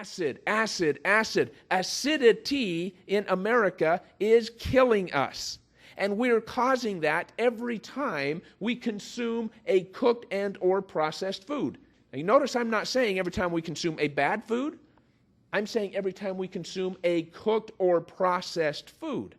acid, acid, acid. Acidity in America is killing us. And we're causing that every time we consume a cooked and or processed food. Now, you notice I'm not saying every time we consume a bad food. I'm saying every time we consume a cooked or processed food.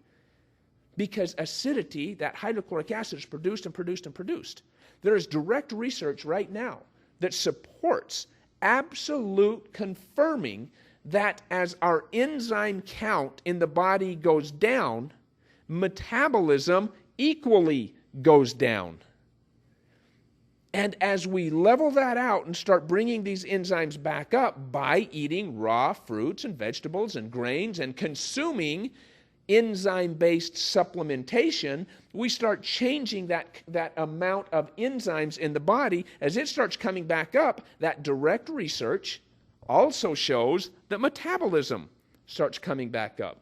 Because acidity, that hydrochloric acid, is produced and produced and produced. There is direct research right now that supports absolute confirming that as our enzyme count in the body goes down, metabolism equally goes down. And as we level that out and start bringing these enzymes back up by eating raw fruits and vegetables and grains and consuming enzyme-based supplementation, we start changing that amount of enzymes in the body. As it starts coming back up, that direct research also shows that metabolism starts coming back up.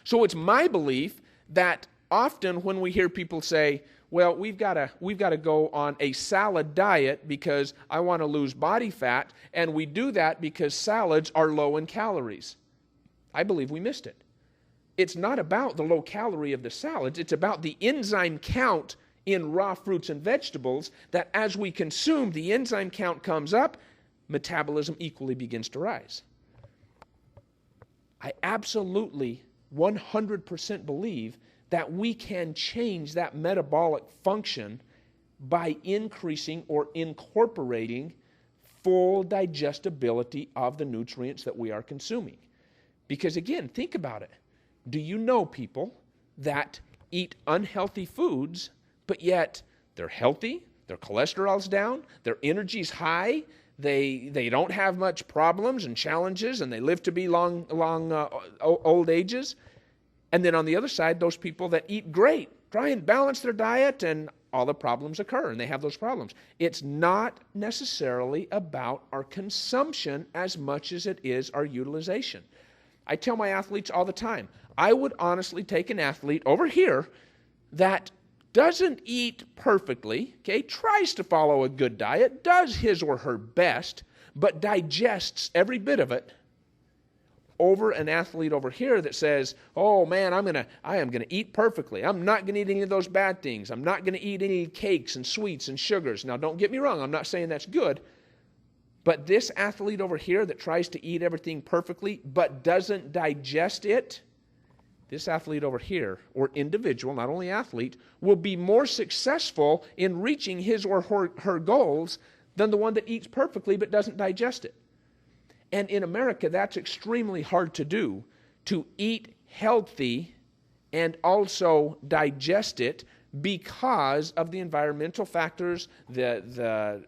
So it's my belief that often when we hear people say, well, we've got to go on a salad diet because I want to lose body fat, and we do that because salads are low in calories. I believe we missed it. It's not about the low calorie of the salads. It's about the enzyme count in raw fruits and vegetables, that as we consume, the enzyme count comes up, metabolism equally begins to rise. I absolutely 100% believe that we can change that metabolic function by increasing or incorporating full digestibility of the nutrients that we are consuming. Because again, think about it. Do you know people that eat unhealthy foods, but yet they're healthy, their cholesterol's down, their energy's high, they don't have much problems and challenges, and they live to be long old ages? And then on the other side, those people that eat great, try and balance their diet, and all the problems occur, and they have those problems. It's not necessarily about our consumption as much as it is our utilization. I tell my athletes all the time, I would honestly take an athlete over here that doesn't eat perfectly, okay, tries to follow a good diet, does his or her best, but digests every bit of it, over an athlete over here that says, oh man, I am gonna eat perfectly. I'm not gonna eat any of those bad things. I'm not gonna eat any cakes and sweets and sugars. Now don't get me wrong, I'm not saying that's good, but this athlete over here that tries to eat everything perfectly but doesn't digest it, this athlete over here, or individual, not only athlete, will be more successful in reaching his or her goals than the one that eats perfectly but doesn't digest it. And in America, that's extremely hard to do, to eat healthy and also digest it, because of the environmental factors, the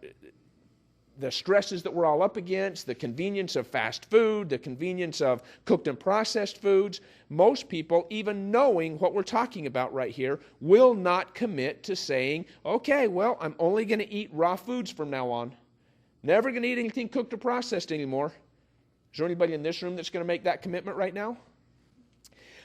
stresses that we're all up against, the convenience of fast food, the convenience of cooked and processed foods. Most people, even knowing what we're talking about right here, will not commit to saying, okay, well, I'm only going to eat raw foods from now on. Never going to eat anything cooked or processed anymore. Is there anybody in this room that's going to make that commitment right now?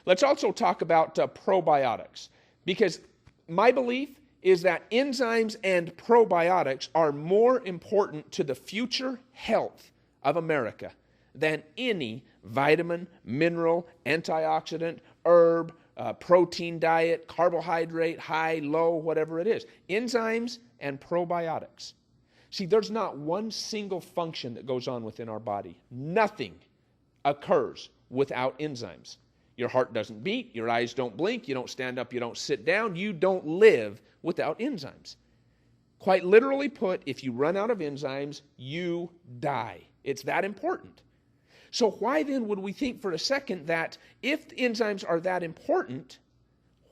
Let's also talk about probiotics, because my belief is that enzymes and probiotics are more important to the future health of America than any vitamin, mineral, antioxidant, herb, protein diet, carbohydrate, high, low, whatever it is. Enzymes and probiotics. See, there's not one single function that goes on within our body. Nothing occurs without enzymes. Your heart doesn't beat, your eyes don't blink, you don't stand up, you don't sit down, you don't live without enzymes. Quite literally put, if you run out of enzymes, you die. It's that important. So why then would we think for a second that if enzymes are that important,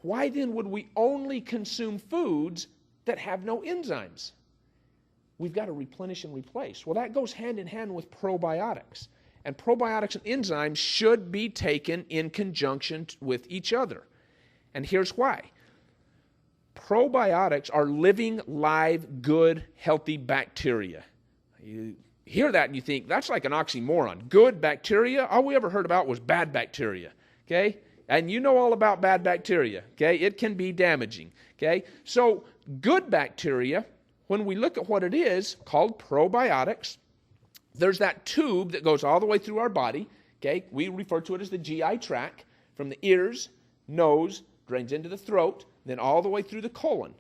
why then would we only consume foods that have no enzymes? We've got to replenish and replace. Well, that goes hand in hand with probiotics. And probiotics and enzymes should be taken in conjunction with each other. And here's why. Probiotics are living, live, good, healthy bacteria. You hear that and you think, that's like an oxymoron. Good bacteria? All we ever heard about was bad bacteria. Okay? And you know all about bad bacteria. Okay? It can be damaging. Okay? So, good bacteria, when we look at what it is, called probiotics, there's that tube that goes all the way through our body. Okay, we refer to it as the GI tract. From the ears, nose, drains into the throat, then all the way through the colon.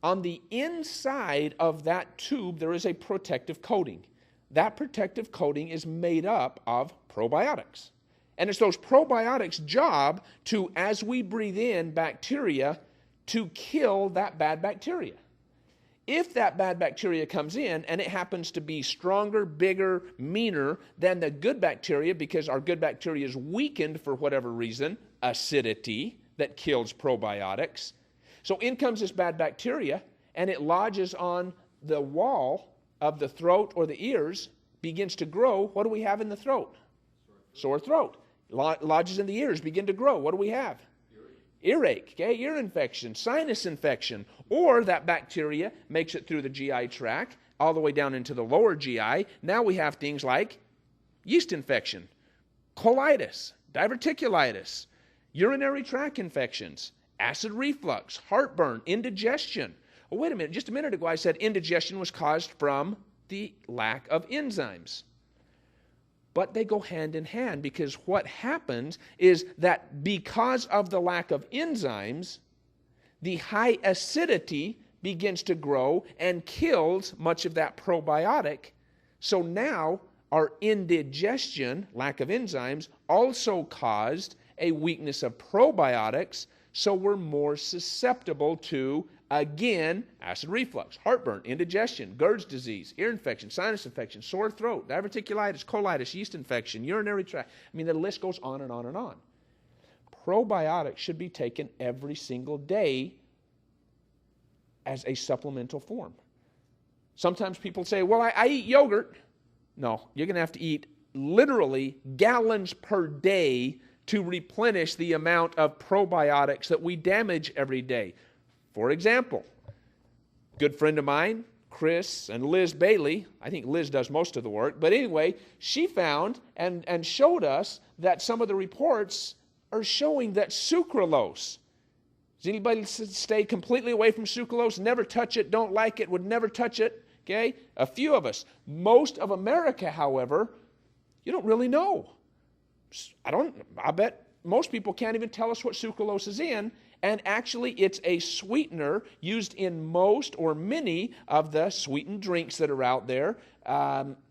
On the inside of that tube, there is a protective coating. That protective coating is made up of probiotics. And it's those probiotics' job to, as we breathe in bacteria, to kill that bad bacteria. If that bad bacteria comes in and it happens to be stronger, bigger, meaner than the good bacteria, because our good bacteria is weakened for whatever reason, acidity that kills probiotics. So in comes this bad bacteria and it lodges on the wall of the throat or the ears, begins to grow. What do we have in the throat? Sore throat. Lodges in the ears, begin to grow. What do we have? Earache, okay, ear infection, sinus infection, or that bacteria makes it through the GI tract all the way down into the lower GI. Now we have things like yeast infection, colitis, diverticulitis, urinary tract infections, acid reflux, heartburn, indigestion. Oh, wait a minute, just a minute ago I said indigestion was caused from the lack of enzymes. But they go hand in hand, because what happens is that because of the lack of enzymes, the high acidity begins to grow and kills much of that probiotic. So now our indigestion, lack of enzymes, also caused a weakness of probiotics, so we're more susceptible to, again, acid reflux, heartburn, indigestion, GERD's disease, ear infection, sinus infection, sore throat, diverticulitis, colitis, yeast infection, urinary tract. I mean, the list goes on and on and on. Probiotics should be taken every single day as a supplemental form. Sometimes people say, well, I eat yogurt. No, you're going to have to eat literally gallons per day to replenish the amount of probiotics that we damage every day. For example, good friend of mine, Chris and Liz Bailey, I think Liz does most of the work, but anyway, she found and showed us that some of the reports are showing that sucralose. Does anybody stay completely away from sucralose, never touch it, don't like it, would never touch it? Okay, a few of us. Most of America, however, you don't really know. I bet most people can't even tell us what sucralose is in, and actually it's a sweetener used in most or many of the sweetened drinks that are out there.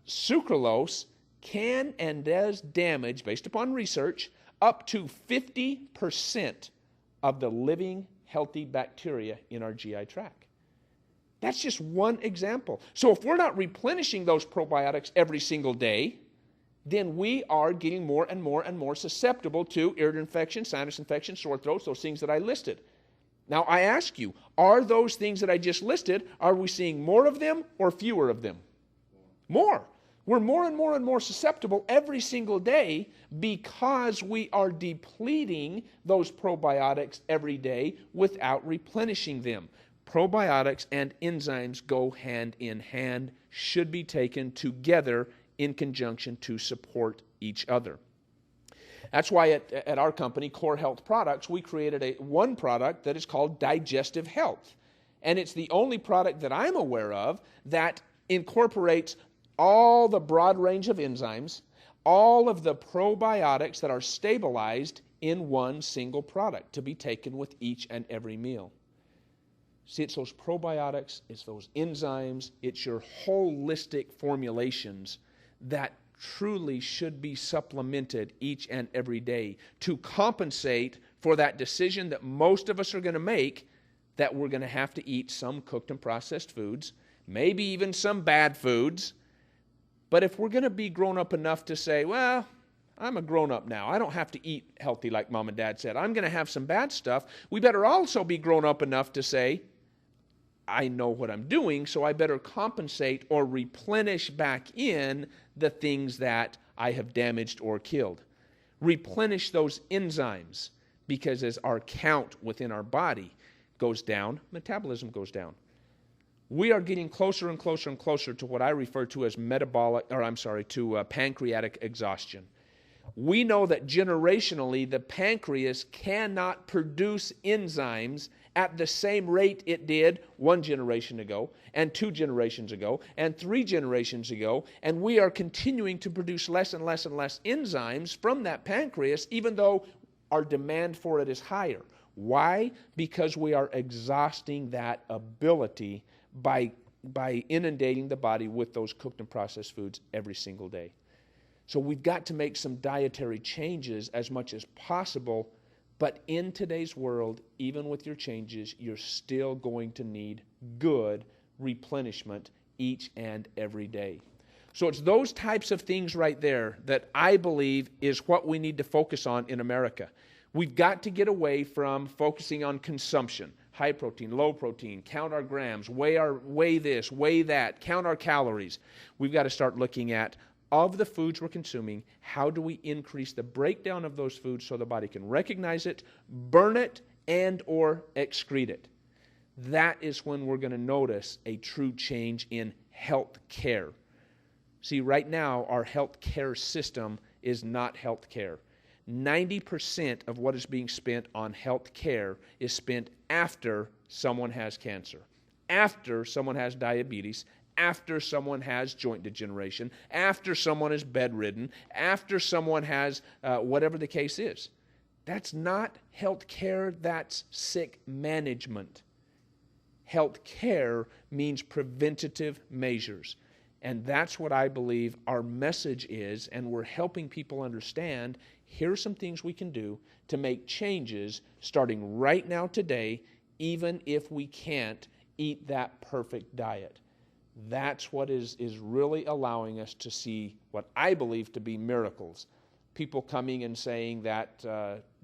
Sucralose can and does damage, based upon research, up to 50% of the living healthy bacteria in our GI tract. That's just one example. So if we're not replenishing those probiotics every single day, then we are getting more and more and more susceptible to ear infection, sinus infection, sore throats, those things that I listed. Now I ask you, are those things that I just listed, are we seeing more of them or fewer of them? More. We're more and more and more susceptible every single day because we are depleting those probiotics every day without replenishing them. Probiotics and enzymes go hand in hand, should be taken together in conjunction to support each other. That's why at our company, Core Health Products, we created one product that is called Digestive Health. And it's the only product that I'm aware of that incorporates all the broad range of enzymes, all of the probiotics that are stabilized in one single product to be taken with each and every meal. See, it's those probiotics, it's those enzymes, it's your holistic formulations that truly should be supplemented each and every day to compensate for that decision that most of us are going to make, that we're going to have to eat some cooked and processed foods, maybe even some bad foods. But if we're going to be grown up enough to say, well, I'm a grown up now, I don't have to eat healthy like mom and dad said, I'm going to have some bad stuff, we better also be grown up enough to say, I know what I'm doing, so I better compensate or replenish back in the things that I have damaged or killed. Replenish those enzymes, because as our count within our body goes down, metabolism goes down. We are getting closer and closer and closer to what I refer to as pancreatic exhaustion. We know that generationally the pancreas cannot produce enzymes at the same rate it did 1 generation ago, and 2 generations ago, and 3 generations ago, and we are continuing to produce less and less and less enzymes from that pancreas, even though our demand for it is higher. Why? Because we are exhausting that ability by inundating the body with those cooked and processed foods every single day. So we've got to make some dietary changes as much as possible, but in today's world, even with your changes, you're still going to need good replenishment each and every day. So it's those types of things right there that I believe is what we need to focus on in America. We've got to get away from focusing on consumption. High protein, low protein, count our grams, weigh this, weigh that, count our calories. We've got to start looking at, of the foods we're consuming, how do we increase the breakdown of those foods so the body can recognize it, burn it, and or excrete it. That is when we're going to notice a true change in health care. See, right now, our health care system is not health care. 90% of what is being spent on health care is spent after someone has cancer, after someone has diabetes, after someone has joint degeneration, after someone is bedridden, after someone has whatever the case is. That's not health care, that's sick management. Health care means preventative measures. And that's what I believe our message is, and we're helping people understand, here are some things we can do to make changes starting right now today, even if we can't eat that perfect diet. That's what is really allowing us to see what I believe to be miracles. People coming and saying that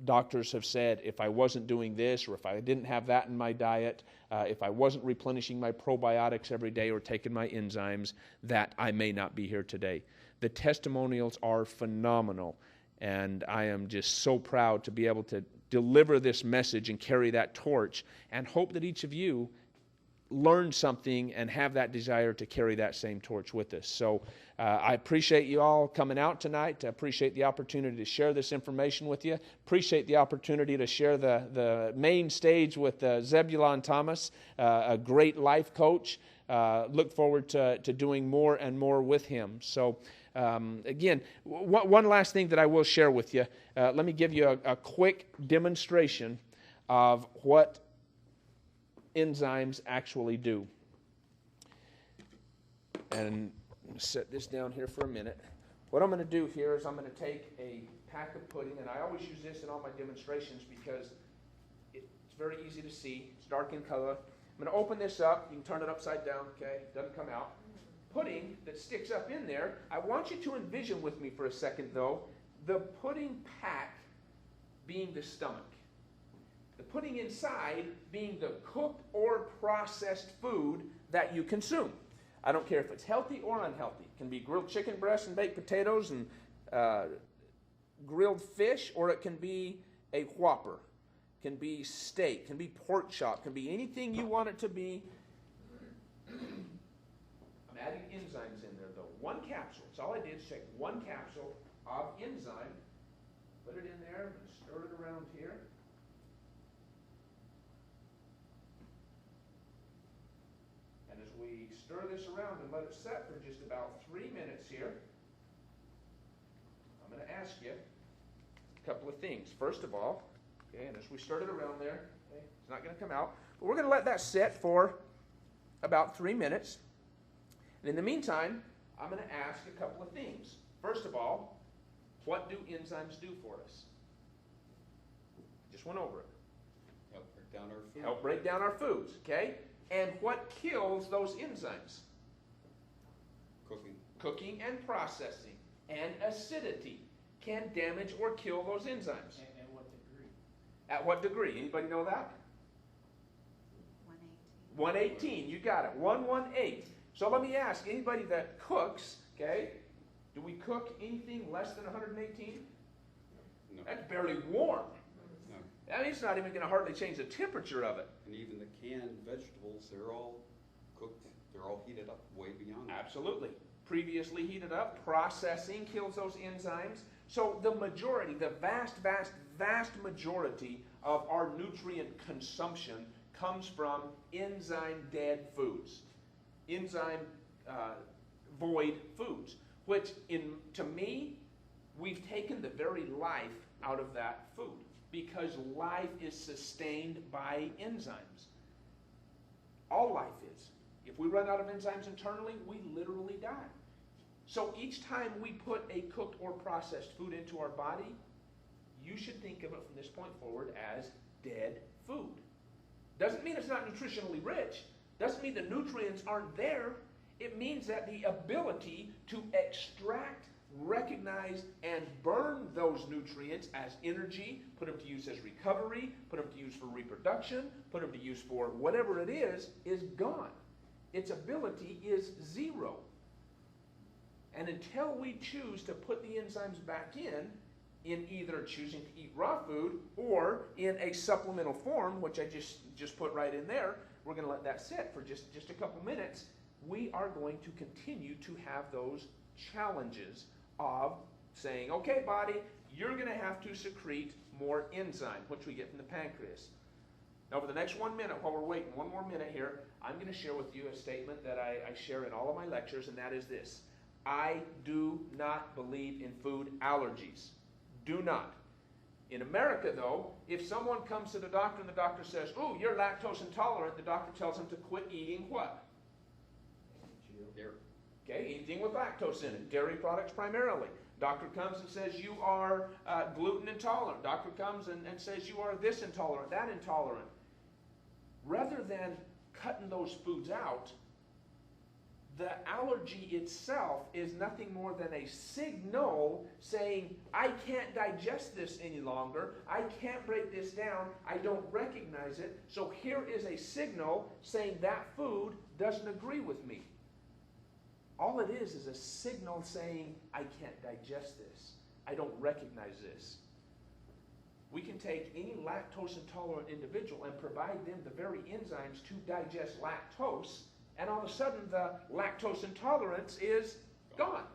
doctors have said, if I wasn't doing this, or if I didn't have that in my diet, if I wasn't replenishing my probiotics every day or taking my enzymes, that I may not be here today. The testimonials are phenomenal, and I am just so proud to be able to deliver this message and carry that torch, and hope that each of you learn something and have that desire to carry that same torch with us. So I appreciate you all coming out tonight. I appreciate the opportunity to share this information with you. Appreciate the opportunity to share the main stage with Zebulon Thomas, a great life coach. Look forward to doing more and more with him. So again, one last thing that I will share with you. Let me give you a quick demonstration of what enzymes actually do. And I'm going to set this down here for a minute. What I'm going to do here is I'm going to take a pack of pudding, and I always use this in all my demonstrations because it's very easy to see. It's dark in color. I'm going to open this up. You can turn it upside down, okay? It doesn't come out. Pudding that sticks up in there, I want you to envision with me for a second, though, the pudding pack being the stomach. The pudding inside being the cooked or processed food that you consume. I don't care if it's healthy or unhealthy. It can be grilled chicken breasts and baked potatoes and grilled fish, or it can be a Whopper. It can be steak, it can be pork chop, it can be anything you want it to be. I'm adding enzymes in there, though. 1 capsule. That's all I did is take 1 capsule of enzyme, put it in there, and stir it around here. We stir this around and let it set for just about 3 minutes here. I'm going to ask you a couple of things. First of all, okay, and as we stir it around there, okay, it's not going to come out, but we're going to let that set for about 3 minutes. And in the meantime, I'm going to ask a couple of things. First of all, what do enzymes do for us? Just went over it. Help break down our food. Help break down our foods, okay? And what kills those enzymes? Cooking. Cooking and processing. And acidity can damage or kill those enzymes. At what degree? At what degree? Anybody know that? 118. 118. You got it. 118. So let me ask, anybody that cooks, okay, do we cook anything less than 118? No. That's barely warm. No. I mean, it's not even going to hardly change the temperature of it. And even the canned vegetables, they're all cooked, they're all heated up way beyond that. Absolutely. Previously heated up. Processing kills those enzymes. So the majority, the vast, vast, vast majority of our nutrient consumption comes from enzyme-dead foods, enzyme-void foods, which, to me, we've taken the very life out of that food because life is sustained by enzymes. All life is. If we run out of enzymes internally, we literally die. So each time we put a cooked or processed food into our body, you should think of it from this point forward as dead food. Doesn't mean it's not nutritionally rich. Doesn't mean the nutrients aren't there. It means that the ability to extract, recognize, and burn those nutrients as energy, put them to use as recovery, put them to use for reproduction, put them to use for whatever it is gone. Its ability is zero. And until we choose to put the enzymes back in either choosing to eat raw food or in a supplemental form, which I just put right in there, we're going to let that sit for just a couple minutes, we are going to continue to have those challenges of saying, okay, body, you're going to have to secrete more enzyme, which we get from the pancreas. Now, for the next 1 minute, while we're waiting, one more minute here, I'm going to share with you a statement that I share in all of my lectures, and that is this. I do not believe in food allergies. Do not. In America, though, if someone comes to the doctor and the doctor says, oh, you're lactose intolerant, the doctor tells them to quit eating what? Dairy. Okay, anything with lactose in it, dairy products primarily. Doctor comes and says you are gluten intolerant. Doctor comes and says you are this intolerant, that intolerant. Rather than cutting those foods out, the allergy itself is nothing more than a signal saying, I can't digest this any longer. I can't break this down. I don't recognize it. So here is a signal saying that food doesn't agree with me. All it is a signal saying, I can't digest this. I don't recognize this. We can take any lactose intolerant individual and provide them the very enzymes to digest lactose, and all of a sudden the lactose intolerance is gone.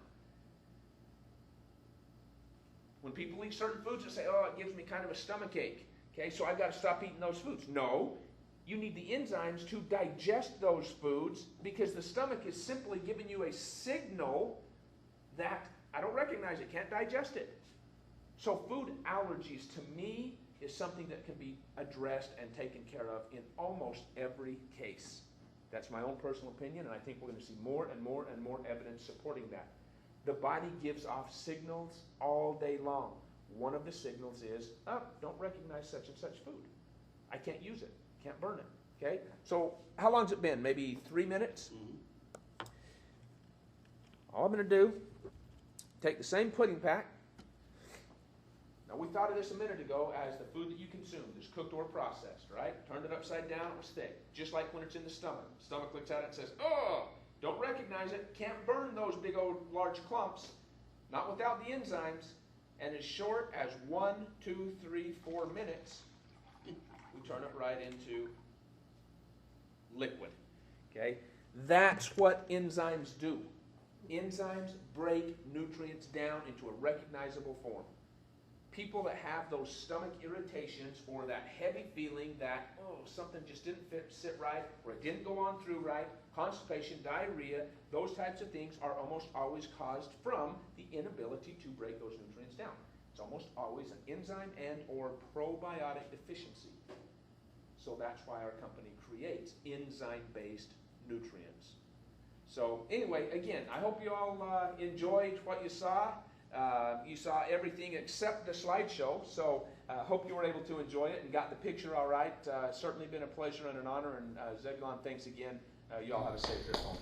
When people eat certain foods and say, oh, it gives me kind of a stomach ache, okay, so I've got to stop eating those foods. No, you need the enzymes to digest those foods because the stomach is simply giving you a signal that I don't recognize it, can't digest it. So food allergies, to me, is something that can be addressed and taken care of in almost every case. That's my own personal opinion, and I think we're going to see more and more and more evidence supporting that. The body gives off signals all day long. One of the signals is, oh, don't recognize such and such food. I can't use it, can't burn it. Okay? So how long's it been? Maybe 3 minutes? Mm-hmm. All I'm going to do, take the same pudding pack. Now, we thought of this a minute ago as the food that you consumed is cooked or processed, right? Turned it upside down, it was thick. Just like when it's in the stomach. The stomach looks at it and says, oh, don't recognize it, can't burn those big old large clumps, not without the enzymes. And as short as 1, 2, 3, 4 minutes, we turn it right into liquid, okay? That's what enzymes do. Enzymes break nutrients down into a recognizable form. People that have those stomach irritations or that heavy feeling that, oh, something just didn't sit right or it didn't go on through right, constipation, diarrhea, those types of things are almost always caused from the inability to break those nutrients down. It's almost always an enzyme and or probiotic deficiency. So that's why our company creates enzyme-based nutrients. So anyway, again, I hope you all enjoyed what you saw. You saw everything except the slideshow, so hope you were able to enjoy it and got the picture all right. Certainly been a pleasure and an honor, and Zebulon, thanks again. You all have a safe trip home.